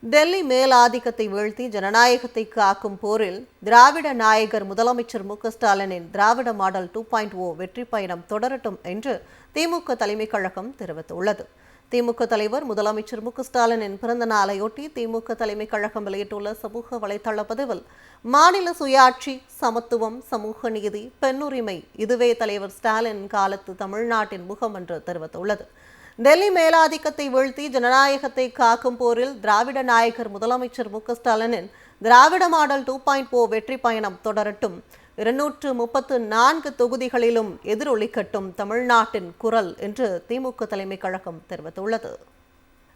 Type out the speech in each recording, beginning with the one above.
டெல்லி மேலாதிக்கத்தை வீழ்த்தி ஜனநாயகத்தை காக்கும் போரில் திராவிட நாயகர் முதலமைச்சர் மு.க.ஸ்டாலினின் திராவிட மாடல் 2.0 வெற்றி பயணம் தொடரட்டும் என்று திமுக தலைமைக் கழகம் தெரிவித்துள்ளது. திமுக தலைவர் முதலமைச்சர் மு.க.ஸ்டாலினின் பிறந்த நாளையொட்டி திமுக தலைமைக் கழகம் வெளியிட்டுள்ள சமூக வலைதள பதிவில், மாநில சுயாட்சி, சமத்துவம், சமூக நீதி, பெண்ணுரிமை இதுவே தலைவர் ஸ்டாலின் காலத்து தமிழ்நாட்டின் முகம் என்று தெரிவித்துள்ளது. டெல்லி மேலாதிக்கத்தை வீழ்த்தி ஜனநாயகத்தை காக்கும் போரில் திராவிட நாயகர் முதலமைச்சர் மு.க.ஸ்டாலினின் திராவிட மாடல் 2.0 வெற்றி பயணம் தொடரட்டும். 234 தொகுதிகளிலும் எதிரொலிக்கட்டும் தமிழ்நாட்டின் குரல் என்று திமுக தலைமைக் கழகம் தெரிவித்துள்ளது.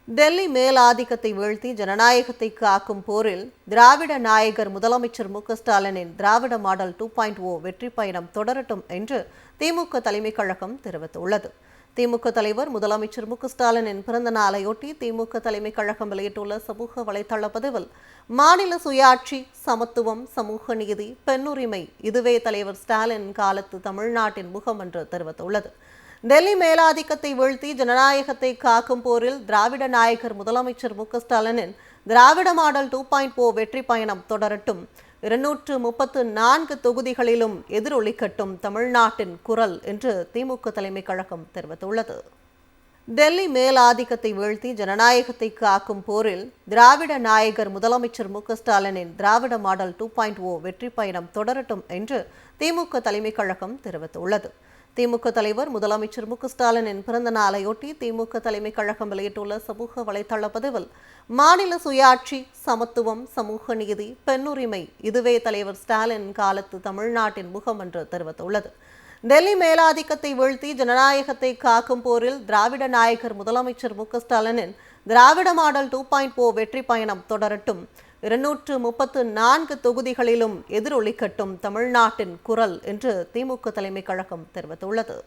டெல்லி மேலாதிக்கத்தை வீழ்த்தி ஜனநாயகத்தை காக்கும் போரில் திராவிட நாயகர் முதலமைச்சர் மு.க.ஸ்டாலினின் திராவிட மாடல் 2.0 வெற்றி பயணம் தொடரட்டும் என்று திமுக தலைமைக் கழகம் தெரிவித்துள்ளது. திமுக தலைவர் முதலமைச்சர் மு.க.ஸ்டாலினின் பிறந்த நாளையொட்டி திமுக தலைமைக் கழகம் வெளியிட்டுள்ள சமூக வலைதள பதிவில், மாநில சுயாட்சி, சமத்துவம், சமூக நீதி, பெண்ணுரிமை இதுவே தலைவர் ஸ்டாலின் காலத்து தமிழ்நாட்டின் முகம் என்று தெரிவித்துள்ளது. டெல்லி மேலாதிக்கத்தை வீழ்த்தி ஜனநாயகத்தை காக்கும் போரில் திராவிட நாயகர் முதலமைச்சர் மு.க.ஸ்டாலினின் திராவிட மாடல் 2.0 வெற்றி பயணம் தொடரட்டும். 234 தொகுதிகளிலும் எதிரொலிக்கட்டும் தமிழ்நாட்டின் குரல் என்று திமுக தலைமைக் கழகம் தெரிவித்துள்ளது. டெல்லி மேலாதிக்கத்தை வீழ்த்தி ஜனநாயகத்தை காக்கும் போரில் திராவிட நாயகர் முதலமைச்சர் மு.க.ஸ்டாலினின் திராவிட மாடல் 2.0 வெற்றி பயணம் தொடரட்டும் என்று திமுக தலைமைக் கழகம் தெரிவித்துள்ளது. திமுக தலைவர் முதலமைச்சர் மு.க.ஸ்டாலினின் பிறந்த நாளையொட்டி திமுக தலைமைக் கழகம் வெளியிட்டுள்ள சமூக வலைதள பதிவில், மாநில சுயாட்சி, சமத்துவம், சமூக நீதி, பெண்ணுரிமை இதுவே தலைவர் ஸ்டாலின் காலத்து தமிழ்நாட்டின் முகம் என்று தெரிவித்துள்ளது. டெல்லி மேலாதிக்கத்தை வீழ்த்தி ஜனநாயகத்தை காக்கும் போரில் திராவிட நாயகர் முதலமைச்சர் மு.க.ஸ்டாலினின் திராவிட மாடல் 2.0 வெற்றி பயணம் தொடரட்டும். 234 தொகுதிகளிலும் எதிரொலிக்கட்டும் தமிழ்நாட்டின் குரல் என்று திமுக தலைமைக் கழகம் தெரிவித்துள்ளது.